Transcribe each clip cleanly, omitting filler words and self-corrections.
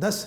10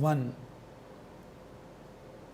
1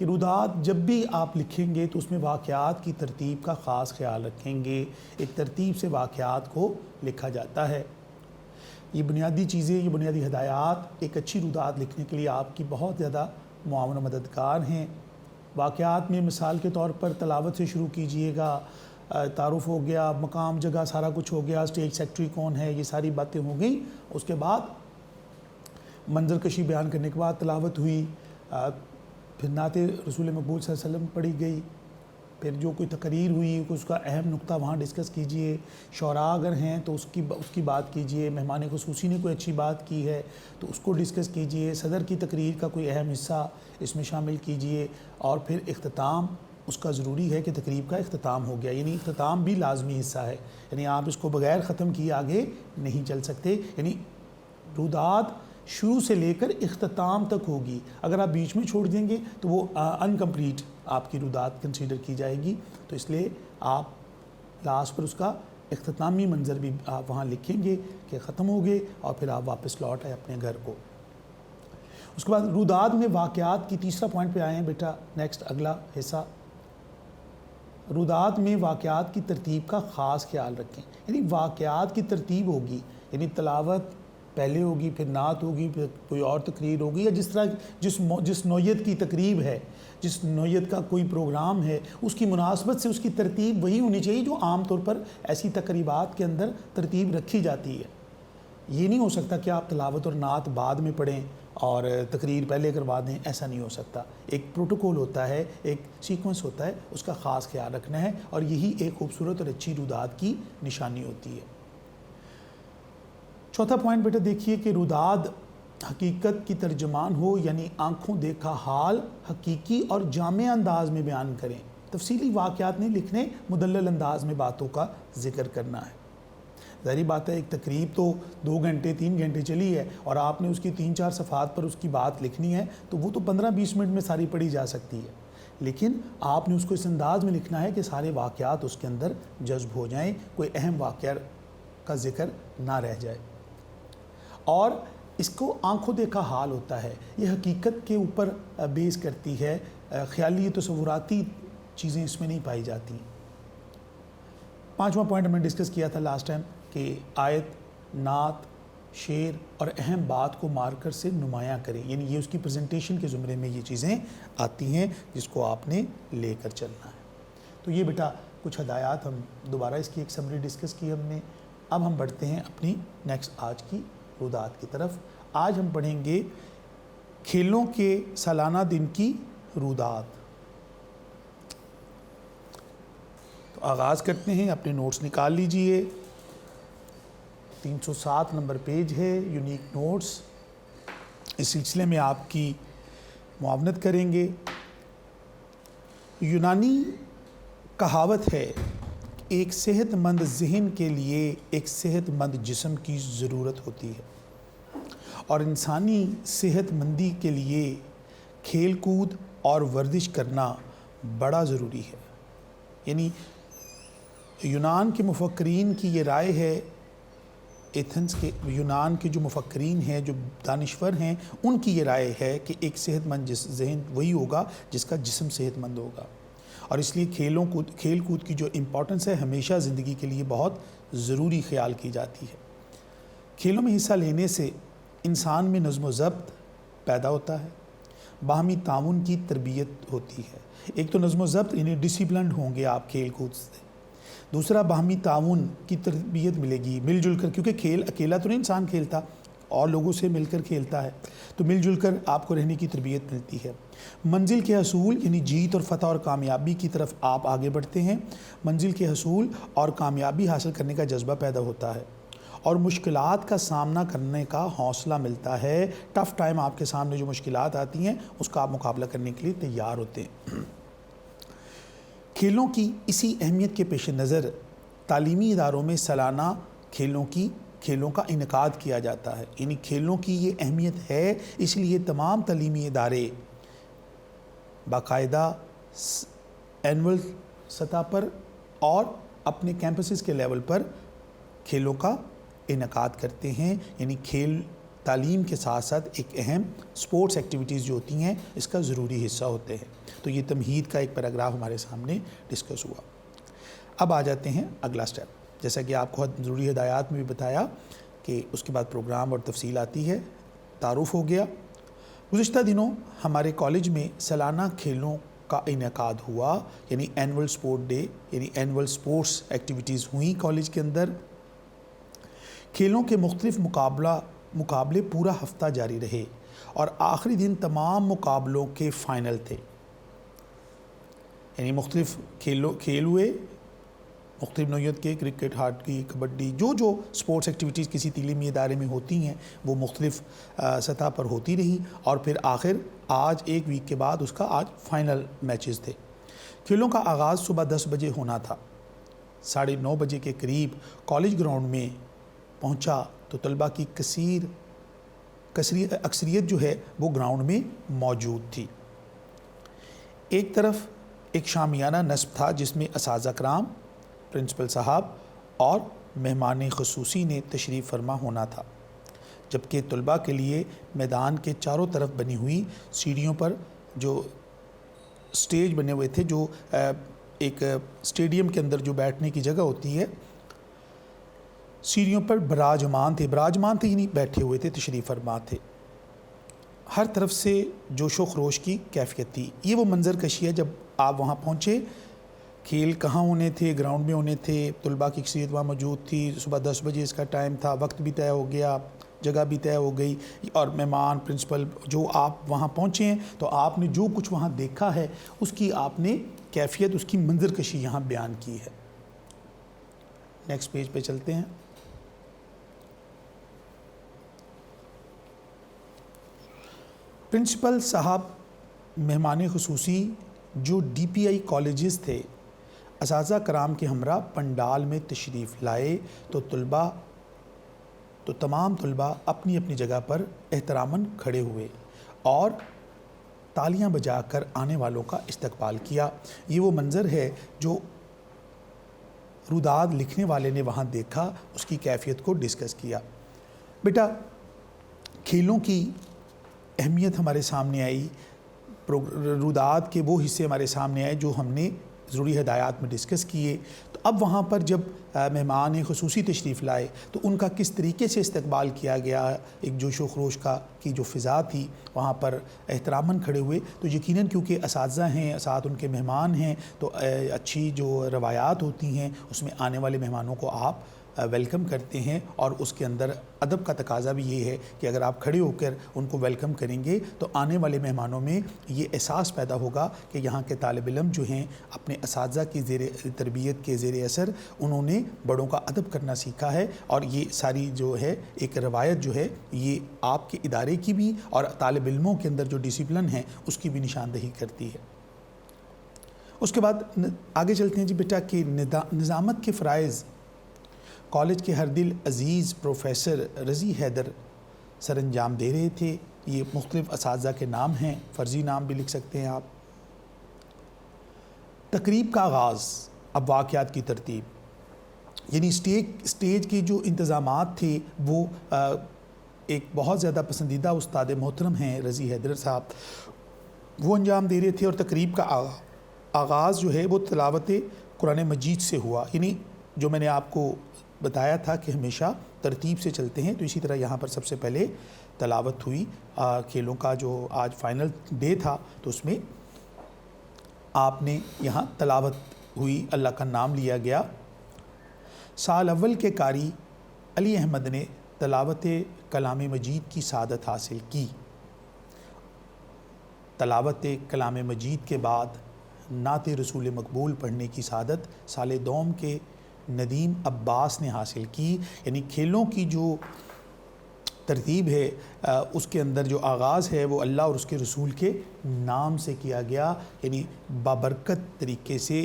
کہ روداد جب بھی آپ لکھیں گے تو اس میں واقعات کی ترتیب کا خاص خیال رکھیں گے، ایک ترتیب سے واقعات کو لکھا جاتا ہے۔ یہ بنیادی چیزیں، یہ بنیادی ہدایات ایک اچھی روداد لکھنے کے لیے آپ کی بہت زیادہ معاون و مددگار ہیں۔ واقعات میں مثال کے طور پر تلاوت سے شروع کیجئے گا، تعارف ہو گیا، مقام جگہ سارا کچھ ہو گیا، اسٹیج سیکٹری کون ہے، یہ ساری باتیں ہو گئیں۔ اس کے بعد منظر کشی بیان کرنے کے بعد تلاوت ہوئی، پھر نعت رسول مقبول صلی اللہ علیہ وسلم پڑھی گئی، پھر جو کوئی تقریر ہوئی اس کا اہم نقطہ وہاں ڈسکس کیجئے، شعراء اگر ہیں تو اس کی بات کیجئے، مہمان خصوصی نے کوئی اچھی بات کی ہے تو اس کو ڈسکس کیجئے، صدر کی تقریر کا کوئی اہم حصہ اس میں شامل کیجئے، اور پھر اختتام اس کا ضروری ہے کہ تقریب کا اختتام ہو گیا، یعنی اختتام بھی لازمی حصہ ہے، یعنی آپ اس کو بغیر ختم کیے آگے نہیں چل سکتے۔ یعنی روداد شروع سے لے کر اختتام تک ہوگی، اگر آپ بیچ میں چھوڑ دیں گے تو وہ انکمپلیٹ آپ کی روداد کنسیڈر کی جائے گی، تو اس لیے آپ لاسٹ پر اس کا اختتامی منظر بھی آپ وہاں لکھیں گے کہ ختم ہو گئے اور پھر آپ واپس لوٹ آئے اپنے گھر کو۔ اس کے بعد روداد میں واقعات کی تیسرا پوائنٹ پہ آئے ہیں بیٹا، نیکسٹ اگلا حصہ، روداد میں واقعات کی ترتیب کا خاص خیال رکھیں، یعنی واقعات کی ترتیب ہوگی، یعنی تلاوت پہلے ہوگی، پھر نعت ہوگی، پھر کوئی اور تقریر ہوگی، یا جس طرح جس نوعیت کی تقریب ہے، جس نوعیت کا کوئی پروگرام ہے، اس کی مناسبت سے اس کی ترتیب وہی ہونی چاہیے جو عام طور پر ایسی تقریبات کے اندر ترتیب رکھی جاتی ہے۔ یہ نہیں ہو سکتا کہ آپ تلاوت اور نعت بعد میں پڑھیں اور تقریر پہلے کروا دیں، ایسا نہیں ہو سکتا۔ ایک پروٹوکول ہوتا ہے، ایک سیکوینس ہوتا ہے، اس کا خاص خیال رکھنا ہے، اور یہی ایک خوبصورت اور اچھی روداد کی نشانی ہوتی ہے۔ چوتھا پوائنٹ بیٹا دیکھیے کہ روداد حقیقت کی ترجمان ہو، یعنی آنکھوں دیکھا حال حقیقی اور جامع انداز میں بیان کریں۔ تفصیلی واقعات نہیں لکھنے، مدلل انداز میں باتوں کا ذکر کرنا ہے۔ ظاہری بات ہے، ایک تقریب تو 2 گھنٹے 3 گھنٹے چلی ہے اور آپ نے اس کی 3-4 صفحات پر اس کی بات لکھنی ہے تو وہ تو 15-20 منٹ میں ساری پڑھی جا سکتی ہے، لیکن آپ نے اس کو اس انداز میں لکھنا ہے کہ سارے واقعات اس کے اندر جذب ہو جائیں، کوئی اہم واقعہ کا ذکر نہ رہ جائے۔ اور اس کو آنکھوں دیکھا حال ہوتا ہے، یہ حقیقت کے اوپر بیس کرتی ہے، خیالی تصوراتی چیزیں اس میں نہیں پائی جاتی۔ 5واں پوائنٹ ہم نے ڈسکس کیا تھا لاسٹ ٹائم کہ آیت، نعت، شعر اور اہم بات کو مارکر سے نمایاں کریں، یعنی یہ اس کی پریزنٹیشن کے زمرے میں یہ چیزیں آتی ہیں جس کو آپ نے لے کر چلنا ہے۔ تو یہ بیٹا کچھ ہدایات، ہم دوبارہ اس کی ایک سمری ڈسکس کی ہم نے۔ اب ہم بڑھتے ہیں اپنی نیکسٹ آج کی روداد کی طرف۔ آج ہم پڑھیں گے کھیلوں کے سالانہ دن کی روداد۔ تو آغاز کرتے ہیں، اپنے نوٹس نکال لیجئے، 307 نمبر پیج ہے، یونیک نوٹس۔ اس سلسلے میں آپ کی معاونت کریں گے۔ یونانی کہاوت ہے، ایک صحت مند ذہن کے لیے ایک صحت مند جسم کی ضرورت ہوتی ہے، اور انسانی صحت مندی کے لیے کھیل کود اور ورزش کرنا بڑا ضروری ہے۔ یعنی یونان کے مفکرین کی یہ رائے ہے، ایتھنز کے یونان کے جو مفکرین ہیں، جو دانشور ہیں، ان کی یہ رائے ہے کہ ایک صحت مند ذہن وہی ہوگا جس کا جسم صحت مند ہوگا، اور اس لیے کھیل کود کی جو امپورٹنس ہے ہمیشہ زندگی کے لیے بہت ضروری خیال کی جاتی ہے۔ کھیلوں میں حصہ لینے سے انسان میں نظم و ضبط پیدا ہوتا ہے، باہمی تعاون کی تربیت ہوتی ہے۔ ایک تو نظم و ضبط، یعنی ڈسپلنڈ ہوں گے آپ کھیل کود سے، دوسرا باہمی تعاون کی تربیت ملے گی، مل جل کر، کیونکہ کھیل اکیلا تو نہیں انسان کھیلتا، اور لوگوں سے مل کر کھیلتا ہے، تو مل جل کر آپ کو رہنے کی تربیت ملتی ہے۔ منزل کے حصول، یعنی جیت اور فتح اور کامیابی کی طرف آپ آگے بڑھتے ہیں، منزل کے حصول اور کامیابی حاصل کرنے کا جذبہ پیدا ہوتا ہے، اور مشکلات کا سامنا کرنے کا حوصلہ ملتا ہے۔ ٹف ٹائم آپ کے سامنے جو مشکلات آتی ہیں اس کا آپ مقابلہ کرنے کے لیے تیار ہوتے ہیں۔ کھیلوں کی اسی اہمیت کے پیش نظر تعلیمی اداروں میں سالانہ کھیلوں کا انعقاد کیا جاتا ہے، یعنی کھیلوں کی یہ اہمیت ہے، اس لیے تمام تعلیمی ادارے باقاعدہ اینول سطح پر اور اپنے کیمپسز کے لیول پر کھیلوں کا انعقاد کرتے ہیں، یعنی کھیل تعلیم کے ساتھ ساتھ ایک اہم سپورٹس ایکٹیویٹیز جو ہوتی ہیں اس کا ضروری حصہ ہوتے ہیں. تو یہ تمہید کا ایک پیراگراف ہمارے سامنے ڈسکس ہوا. اب آ جاتے ہیں اگلا سٹیپ. جیسا کہ آپ کو ضروری ہدایات میں بھی بتایا کہ اس کے بعد پروگرام اور تفصیل آتی ہے. تعارف ہو گیا. گزشتہ دنوں ہمارے کالج میں سالانہ کھیلوں کا انعقاد ہوا، یعنی اینول سپورٹ ڈے، یعنی اینول سپورٹس ایکٹیویٹیز ہوئیں کالج کے اندر. کھیلوں کے مختلف مقابلے پورا ہفتہ جاری رہے اور آخری دن تمام مقابلوں کے فائنل تھے. یعنی مختلف کھیل ہوئے، مختلف نوعیت کے، کرکٹ، ہاکی، کبڈی، جو سپورٹس ایکٹیویٹیز کسی تعلیمی ادارے میں ہوتی ہیں وہ مختلف سطح پر ہوتی رہی، اور پھر آخر آج ایک ویک کے بعد اس کا آج فائنل میچز تھے. کھیلوں کا آغاز صبح 10 بجے ہونا تھا. 9:30 بجے کے قریب کالج گراؤنڈ میں پہنچا تو طلبہ کی اکثریت جو ہے وہ گراؤنڈ میں موجود تھی. ایک طرف ایک شامیانہ نصب تھا جس میں اساتذہ کرام، پرنسپل صاحب اور مہمان خصوصی نے تشریف فرما ہونا تھا، جبکہ طلبہ کے لیے میدان کے چاروں طرف بنی ہوئی سیڑھیوں پر جو سٹیج بنے ہوئے تھے، جو ایک اسٹیڈیم کے اندر جو بیٹھنے کی جگہ ہوتی ہے، سیڑھیوں پر براجمان تھے یعنی بیٹھے ہوئے تھے، تشریف فرما تھے. ہر طرف سے جوش و خروش کی کیفیت تھی. یہ وہ منظر کشی ہے جب آپ وہاں پہنچے. کھیل کہاں ہونے تھے؟ گراؤنڈ میں ہونے تھے. طلباء کی اکثریت وہاں موجود تھی. صبح 10 بجے اس کا ٹائم تھا. وقت بھی طے ہو گیا، جگہ بھی طے ہو گئی، اور مہمان، پرنسپل، جو آپ وہاں پہنچے ہیں تو آپ نے جو کچھ وہاں دیکھا ہے اس کی آپ نے کیفیت، اس کی منظر کشی یہاں بیان کی ہے. نیکسٹ پیج پہ چلتے ہیں. پرنسپل صاحب، مہمان خصوصی جو ڈی پی آئی کالجز تھے، اساتذہ کرام کے ہمراہ پنڈال میں تشریف لائے تو تمام طلباء اپنی اپنی جگہ پر احتراماً کھڑے ہوئے اور تالیاں بجا کر آنے والوں کا استقبال کیا. یہ وہ منظر ہے جو روداد لکھنے والے نے وہاں دیکھا، اس کی کیفیت کو ڈسکس کیا. بیٹا، کھیلوں کی اہمیت ہمارے سامنے آئی، روداد کے وہ حصے ہمارے سامنے آئے جو ہم نے ضروری ہدایات میں ڈسکس کیے. تو اب وہاں پر جب مہمان خصوصی تشریف لائے تو ان کا کس طریقے سے استقبال کیا گیا، ایک جوش و خروش کی جو فضا تھی، وہاں پر احتراماً کھڑے ہوئے. تو یقیناً کیونکہ اساتذہ ہیں، ساتھ ان کے مہمان ہیں، تو اچھی جو روایات ہوتی ہیں اس میں آنے والے مہمانوں کو آپ ویلکم کرتے ہیں، اور اس کے اندر ادب کا تقاضا بھی یہ ہے کہ اگر آپ کھڑے ہو کر ان کو ویلکم کریں گے تو آنے والے مہمانوں میں یہ احساس پیدا ہوگا کہ یہاں کے طالب علم جو ہیں اپنے اساتذہ کی زیر تربیت کے زیر اثر انہوں نے بڑوں کا ادب کرنا سیکھا ہے. اور یہ ساری جو ہے ایک روایت جو ہے یہ آپ کے ادارے کی بھی اور طالب علموں کے اندر جو ڈسپلن ہے اس کی بھی نشاندہی کرتی ہے. اس کے بعد آگے چلتے ہیں جی بیٹا کہ نظامت کے فرائض کالج کے ہر دل عزیز پروفیسر رضی حیدر سر انجام دے رہے تھے. یہ مختلف اساتذہ کے نام ہیں، فرضی نام بھی لکھ سکتے ہیں آپ. تقریب کا آغاز، اب واقعات کی ترتیب، یعنی اسٹیج کی جو انتظامات تھے وہ ایک بہت زیادہ پسندیدہ استاد محترم ہیں رضی حیدر صاحب، وہ انجام دے رہے تھے. اور تقریب کا آغاز جو ہے وہ تلاوت قرآن مجید سے ہوا. یعنی جو میں نے آپ کو بتایا تھا کہ ہمیشہ ترتیب سے چلتے ہیں، تو اسی طرح یہاں پر سب سے پہلے تلاوت ہوئی. کھیلوں کا جو آج فائنل ڈے تھا تو اس میں آپ نے یہاں تلاوت ہوئی، اللہ کا نام لیا گیا. سال اول کے قاری علی احمد نے تلاوت کلام مجید کی سعادت حاصل کی. تلاوت کلام مجید کے بعد نعت رسول مقبول پڑھنے کی سعادت سال دوم کے ندیم عباس نے حاصل کی. یعنی کھیلوں کی جو ترتیب ہے اس کے اندر جو آغاز ہے وہ اللہ اور اس کے رسول کے نام سے کیا گیا. یعنی بابرکت طریقے سے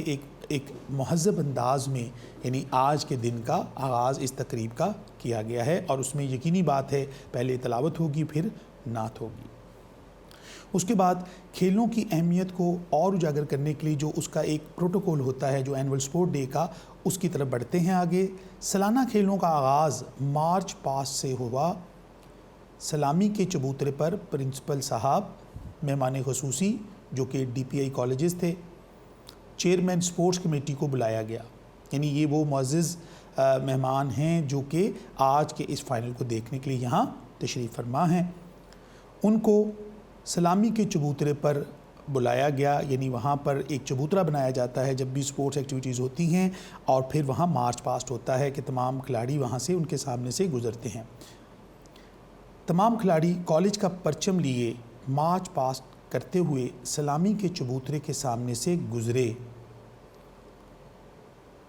ایک مہذب انداز میں یعنی آج کے دن کا آغاز اس تقریب کا کیا گیا ہے. اور اس میں یقینی بات ہے پہلے تلاوت ہوگی پھر نعت ہوگی. اس کے بعد کھیلوں کی اہمیت کو اور اجاگر کرنے کے لیے جو اس کا ایک پروٹوکول ہوتا ہے جو اینول سپورٹ ڈے کا، اس کی طرف بڑھتے ہیں آگے. سالانہ کھیلوں کا آغاز مارچ پاسٹ سے ہوا سلامی کے چبوترے پر پرنسپل صاحب، مہمان خصوصی جو کہ ڈی پی آئی کالجز تھے، چیئرمین سپورٹس کمیٹی کو بلایا گیا. یعنی یہ وہ معزز مہمان ہیں جو کہ آج کے اس فائنل کو دیکھنے کے لیے یہاں تشریف فرما ہیں. ان کو سلامی کے چبوترے پر بلایا گیا. یعنی وہاں پر ایک چبوترا بنایا جاتا ہے جب بھی سپورٹس ایکٹیویٹیز ہوتی ہیں، اور پھر وہاں مارچ پاسٹ ہوتا ہے کہ تمام کھلاڑی وہاں سے ان کے سامنے سے گزرتے ہیں. تمام کھلاڑی کالج کا پرچم لیے مارچ پاسٹ کرتے ہوئے سلامی کے چبوترے کے سامنے سے گزرے.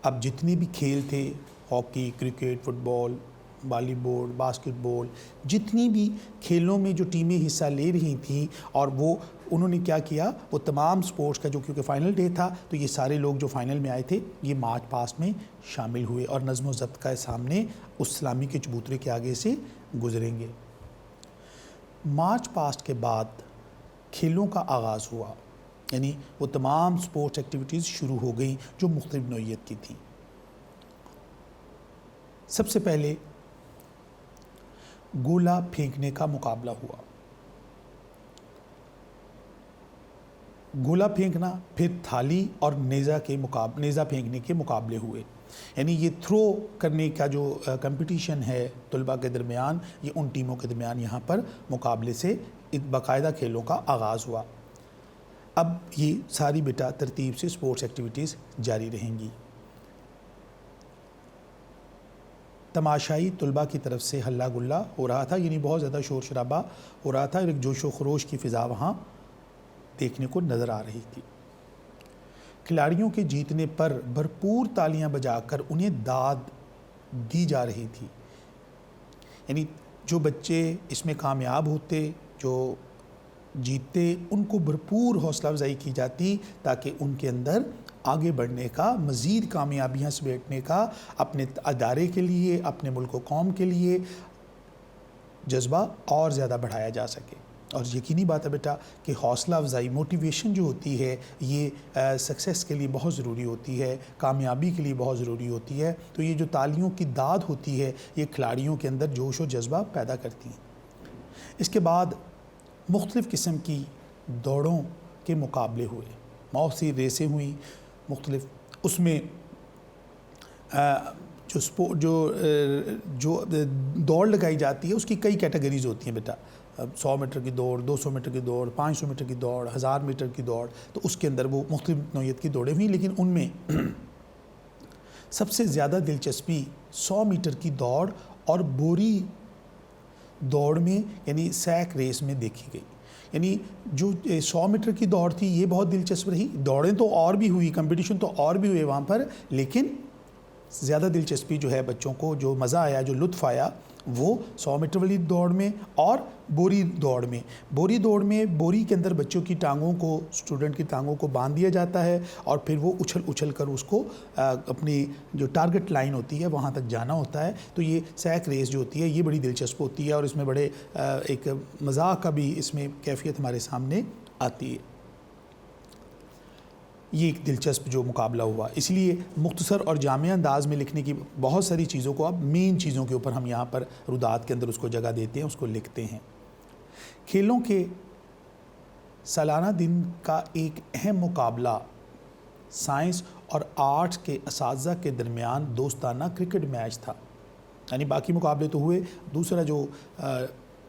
اب جتنے بھی کھیل تھے، ہاکی، کرکٹ، فٹ بال، والی بال، باسکٹ بال، جتنی بھی کھیلوں میں جو ٹیمیں حصہ لے رہی تھیں، اور وہ انہوں نے کیا کیا، وہ تمام سپورٹس کا جو کیونکہ فائنل ڈے تھا تو یہ سارے لوگ جو فائنل میں آئے تھے یہ مارچ پاسٹ میں شامل ہوئے اور نظم و ضبط کا سامنے اس سلامی کے چبوترے کے آگے سے گزریں گے. مارچ پاسٹ کے بعد کھیلوں کا آغاز ہوا. یعنی وہ تمام سپورٹس ایکٹیویٹیز شروع ہو گئیں جو مختلف نوعیت کی تھیں. سب سے پہلے گولا پھینکنے کا مقابلہ ہوا. گولا پھینکنا، پھر تھالی اور نیزہ پھینکنے کے مقابلے ہوئے. یعنی یہ تھرو کرنے کا جو کمپٹیشن ہے طلباء کے درمیان، یہ ان ٹیموں کے درمیان یہاں پر مقابلے سے باقاعدہ کھیلوں کا آغاز ہوا. اب یہ ساری بیٹا ترتیب سے سپورٹس ایکٹیویٹیز جاری رہیں گی. تماشائی طلباء کی طرف سے ہلہ گلہ ہو رہا تھا. یعنی بہت زیادہ شور شرابہ ہو رہا تھا. ایک جوش و خروش کی فضا وہاں دیکھنے کو نظر آ رہی تھی. کھلاڑیوں کے جیتنے پر بھرپور تالیاں بجا کر انہیں داد دی جا رہی تھی. یعنی جو بچے اس میں کامیاب ہوتے، جو جیتتے، ان کو بھرپور حوصلہ افزائی کی جاتی تاکہ ان کے اندر آگے بڑھنے کا، مزید کامیابیاں سمیٹنے کا، اپنے ادارے کے لیے، اپنے ملک و قوم کے لیے جذبہ اور زیادہ بڑھایا جا سکے. اور یقینی بات ہے بیٹا کہ حوصلہ افزائی، موٹیویشن جو ہوتی ہے یہ سکسیس کے لیے بہت ضروری ہوتی ہے، کامیابی کے لیے بہت ضروری ہوتی ہے. تو یہ جو تالیوں کی داد ہوتی ہے یہ کھلاڑیوں کے اندر جوش و جذبہ پیدا کرتی ہیں. اس کے بعد مختلف قسم کی دوڑوں کے مقابلے ہوئے. بہت سی ریسیں ہوئیں مختلف. اس میں جو دوڑ لگائی جاتی ہے اس کی کئی کیٹیگریز ہوتی ہیں بیٹا. 100 میٹر کی دوڑ، 200 میٹر کی دوڑ، 500 میٹر کی دوڑ، 1000 میٹر کی دوڑ. تو اس کے اندر وہ مختلف نوعیت کی دوڑیں ہوئیں. لیکن ان میں سب سے زیادہ دلچسپی 100 میٹر کی دوڑ اور بوری دوڑ میں یعنی سیک ریس میں دیکھی گئی. یعنی جو 100 میٹر کی دوڑ تھی یہ بہت دلچسپ رہی. دوڑیں تو اور بھی ہوئی، کمپٹیشن تو اور بھی ہوئے وہاں پر، لیکن زیادہ دلچسپی جو ہے بچوں کو جو مزہ آیا، جو لطف آیا، وہ 100 میٹر والی دوڑ میں اور بوری دوڑ میں. بوری دوڑ میں بوری کے اندر بچوں کی ٹانگوں کو، اسٹوڈنٹ کی ٹانگوں کو باندھ دیا جاتا ہے اور پھر وہ اچھل کر اس کو اپنی جو ٹارگٹ لائن ہوتی ہے وہاں تک جانا ہوتا ہے. تو یہ سیک ریس جو ہوتی ہے یہ بڑی دلچسپ ہوتی ہے اور اس میں بڑے ایک مزاح کا بھی اس میں کیفیت ہمارے سامنے آتی ہے. یہ ایک دلچسپ جو مقابلہ ہوا. اس لیے مختصر اور جامع انداز میں لکھنے کی بہت ساری چیزوں کو، اب مین چیزوں کے اوپر ہم یہاں پر رودات کے اندر اس کو جگہ دیتے ہیں، اس کو لکھتے ہیں. کھیلوں کے سالانہ دن کا ایک اہم مقابلہ سائنس اور آرٹس کے اساتذہ کے درمیان دوستانہ کرکٹ میچ تھا. یعنی باقی مقابلے تو ہوئے، دوسرا جو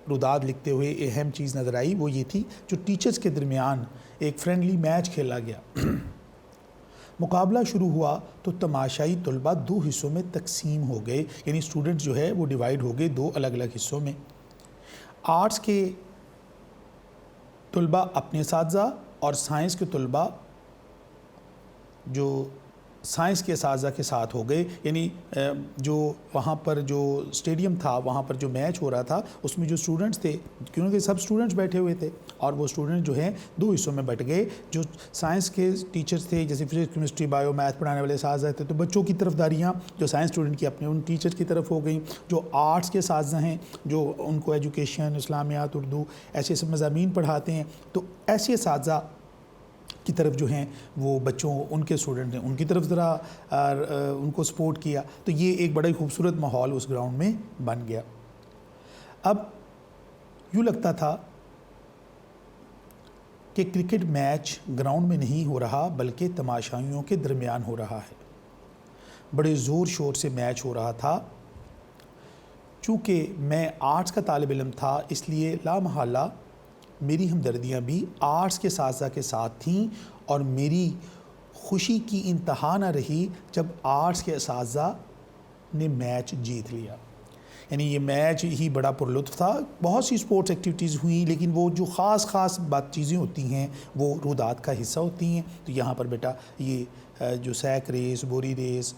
روداد لکھتے ہوئے اہم چیز نظر آئی وہ یہ تھی جو ٹیچرز کے درمیان ایک فرینڈلی میچ کھیلا گیا. مقابلہ شروع ہوا تو تماشائی طلباء 2 حصوں میں تقسیم ہو گئے. یعنی اسٹوڈنٹس جو ہے وہ ڈیوائیڈ ہو گئے 2 الگ الگ حصوں میں. آرٹس کے طلباء اپنے اساتذہ اور سائنس کے طلباء جو سائنس کے اساتذہ کے ساتھ ہو گئے. یعنی جو وہاں پر جو اسٹیڈیم تھا، وہاں پر جو میچ ہو رہا تھا، اس میں جو اسٹوڈنٹس تھے، کیونکہ سب اسٹوڈنٹس بیٹھے ہوئے تھے، اور وہ اسٹوڈنٹ جو ہیں 2 حصوں میں بٹ گئے. جو سائنس کے ٹیچرز تھے، جیسے فزکس، کیمسٹری، بایو، میتھ پڑھانے والے اساتذہ تھے، تو بچوں کی طرفداریاں جو سائنس اسٹوڈنٹ کی اپنے ان ٹیچرز کی طرف ہو گئیں. جو آرٹس کے اساتذہ ہیں، جو ان کو ایجوکیشن، اسلامیات، اردو ایسے سب مضامین پڑھاتے ہیں، تو ایسے اساتذہ کی طرف جو ہیں وہ بچوں، ان کے اسٹوڈنٹ ہیں، ان کی طرف ذرا ان کو سپورٹ کیا. تو یہ ایک بڑا ہی خوبصورت ماحول اس گراؤنڈ میں بن گیا. اب یوں لگتا تھا کہ کرکٹ میچ گراؤنڈ میں نہیں ہو رہا بلکہ تماشائیوں کے درمیان ہو رہا ہے۔ بڑے زور شور سے میچ ہو رہا تھا۔ چونکہ میں آرٹس کا طالب علم تھا اس لیے لامحالہ میری ہمدردیاں بھی آرٹس کے اساتذہ کے ساتھ تھیں، اور میری خوشی کی انتہا نہ رہی جب آرٹس کے اساتذہ نے میچ جیت لیا۔ یعنی یہ میچ ہی بڑا پرلطف تھا۔ بہت سی سپورٹس ایکٹیویٹیز ہوئیں، لیکن وہ جو خاص چیزیں ہوتی ہیں وہ روداد کا حصہ ہوتی ہیں۔ تو یہاں پر بیٹا یہ جو سیک ریس، بوری ریس،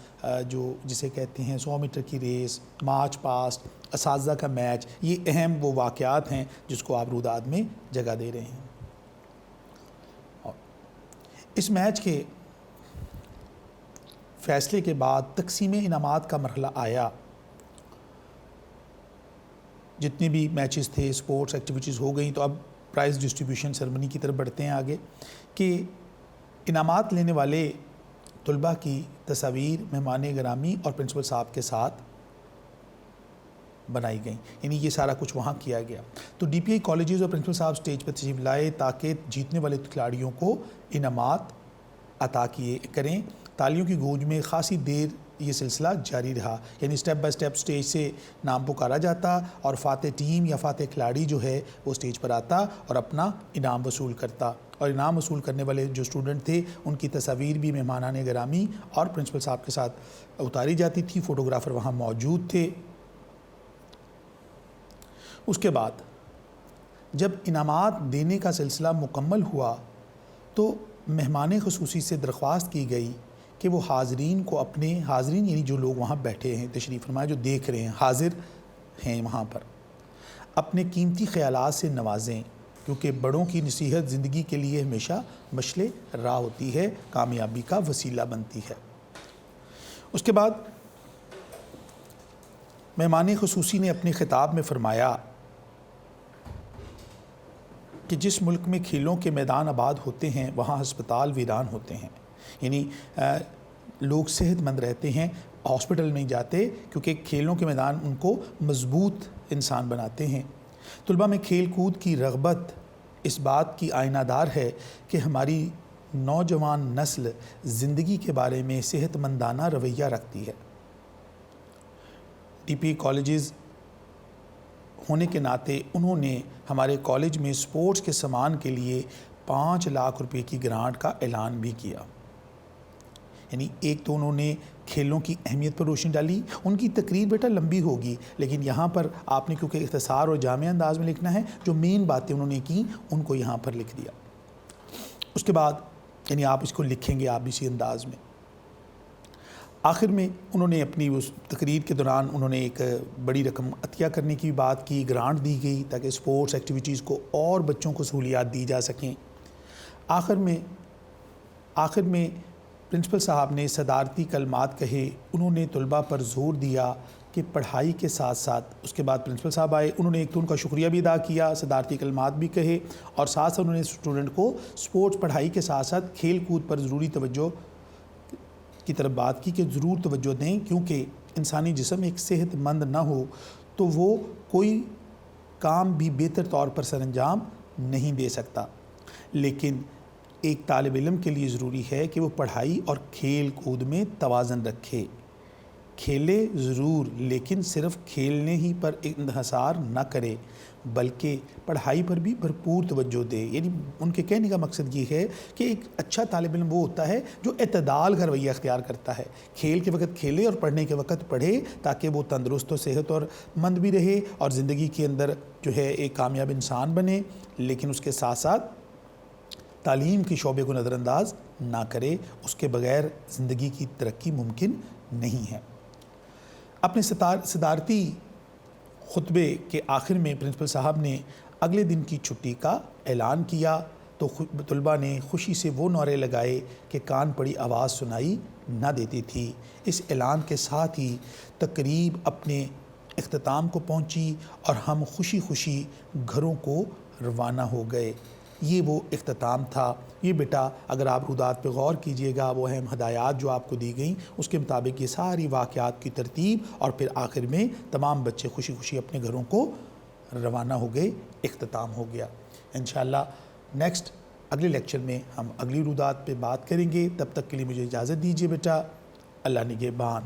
جو جسے کہتے ہیں 100 میٹر کی ریس، مارچ پاسٹ، اساتذہ کا میچ، یہ اہم وہ واقعات ہیں جس کو آپ روداد میں جگہ دے رہے ہیں۔ اس میچ کے فیصلے کے بعد تقسیم انعامات کا مرحلہ آیا۔ جتنے بھی میچز تھے، سپورٹس ایکٹیویٹیز ہو گئیں، تو اب پرائز ڈسٹریبیوشن سرمنی کی طرف بڑھتے ہیں آگے، کہ انعامات لینے والے طلباء کی تصاویر مہمان گرامی اور پرنسپل صاحب کے ساتھ بنائی گئیں۔ یعنی یہ سارا کچھ وہاں کیا گیا۔ تو ڈی پی آئی کالجز اور پرنسپل صاحب سٹیج پر تشریف لائے تاکہ جیتنے والے کھلاڑیوں کو انعامات عطا کیے کریں۔ تالیوں کی گونج میں خاصی دیر یہ سلسلہ جاری رہا، یعنی سٹیپ بائی سٹیپ سٹیج سے نام پکارا جاتا اور فاتح ٹیم یا فاتح کھلاڑی جو ہے وہ سٹیج پر آتا اور اپنا انعام وصول کرتا، اور انعام وصول کرنے والے جو اسٹوڈنٹ تھے ان کی تصاویر بھی مہمانان گرامی اور پرنسپل صاحب کے ساتھ اتاری جاتی تھی۔ فوٹوگرافر وہاں موجود تھے۔ اس کے بعد جب انعامات دینے کا سلسلہ مکمل ہوا تو مہمان خصوصی سے درخواست کی گئی کہ وہ حاضرین کو حاضرین یعنی جو لوگ وہاں بیٹھے ہیں، تشریف فرما جو دیکھ رہے ہیں، حاضر ہیں وہاں پر، اپنے قیمتی خیالات سے نوازیں، کیونکہ بڑوں کی نصیحت زندگی کے لیے ہمیشہ مشعل راہ ہوتی ہے، کامیابی کا وسیلہ بنتی ہے۔ اس کے بعد مہمان خصوصی نے اپنے خطاب میں فرمایا کہ جس ملک میں کھیلوں کے میدان آباد ہوتے ہیں وہاں ہسپتال ویران ہوتے ہیں۔ یعنی لوگ صحت مند رہتے ہیں، ہاسپٹل نہیں جاتے، کیونکہ کھیلوں کے میدان ان کو مضبوط انسان بناتے ہیں۔ طلباء میں کھیل کود کی رغبت اس بات کی آئینہ دار ہے کہ ہماری نوجوان نسل زندگی کے بارے میں صحت مندانہ رویہ رکھتی ہے۔ ڈی پی آئی کالجز ہونے کے ناطے انہوں نے ہمارے کالج میں سپورٹس کے سامان کے لیے 5 لاکھ روپے کی گرانٹ کا اعلان بھی کیا۔ یعنی ایک تو انہوں نے کھیلوں کی اہمیت پر روشنی ڈالی۔ ان کی تقریر بیٹا لمبی ہوگی، لیکن یہاں پر آپ نے کیونکہ اختصار اور جامع انداز میں لکھنا ہے، جو مین باتیں انہوں نے کی ان کو یہاں پر لکھ دیا۔ اس کے بعد یعنی آپ اس کو لکھیں گے آپ اسی انداز میں۔ آخر میں انہوں نے اپنی اس تقریر کے دوران انہوں نے ایک بڑی رقم عطیہ کرنے کی بات کی، گرانٹ دی گئی تاکہ سپورٹس ایکٹیویٹیز کو اور بچوں کو سہولیات دی جا سکیں۔ آخر میں پرنسپل صاحب نے صدارتی کلمات کہے۔ انہوں نے طلباء پر زور دیا کہ پڑھائی کے ساتھ ساتھ، اس کے بعد پرنسپل صاحب آئے، انہوں نے ایک تو ان کا شکریہ بھی ادا کیا، صدارتی کلمات بھی کہے، اور ساتھ ساتھ انہوں نے اسٹوڈنٹ کو سپورٹس پڑھائی کے ساتھ ساتھ کھیل کود پر ضروری توجہ کی طرف بات کی کہ ضرور توجہ دیں، کیونکہ انسانی جسم ایک صحت مند نہ ہو تو وہ کوئی کام بھی بہتر طور پر سر انجام نہیں دے سکتا۔ لیکن ایک طالب علم کے لیے ضروری ہے کہ وہ پڑھائی اور کھیل کود میں توازن رکھے۔ کھیلے ضرور، لیکن صرف کھیلنے ہی پر انحصار نہ کرے، بلکہ پڑھائی پر بھی بھرپور توجہ دے۔ یعنی ان کے کہنے کا مقصد یہ ہے کہ ایک اچھا طالب علم وہ ہوتا ہے جو اعتدال کا رویہ اختیار کرتا ہے، کھیل کے وقت کھیلے اور پڑھنے کے وقت پڑھے، تاکہ وہ تندرست و صحت اور مند بھی رہے اور زندگی کے اندر جو ہے ایک کامیاب انسان بنے، لیکن اس کے ساتھ ساتھ تعلیم کے شعبے کو نظر انداز نہ کرے۔ اس کے بغیر زندگی کی ترقی ممکن نہیں ہے۔ اپنے صدارتی خطبے کے آخر میں پرنسپل صاحب نے اگلے دن کی چھٹی کا اعلان کیا تو طلباء نے خوشی سے وہ نعرے لگائے کہ کان پڑی آواز سنائی نہ دیتی تھی۔ اس اعلان کے ساتھ ہی تقریب اپنے اختتام کو پہنچی اور ہم خوشی خوشی گھروں کو روانہ ہو گئے۔ یہ وہ اختتام تھا۔ یہ بیٹا اگر آپ روداد پہ غور کیجئے گا، وہ اہم ہدایات جو آپ کو دی گئیں اس کے مطابق یہ ساری واقعات کی ترتیب، اور پھر آخر میں تمام بچے خوشی خوشی اپنے گھروں کو روانہ ہو گئے، اختتام ہو گیا۔ انشاءاللہ نیکسٹ اگلے لیکچر میں ہم اگلی رودات پہ بات کریں گے۔ تب تک کے لیے مجھے اجازت دیجیے بیٹا، اللہ نگہبان۔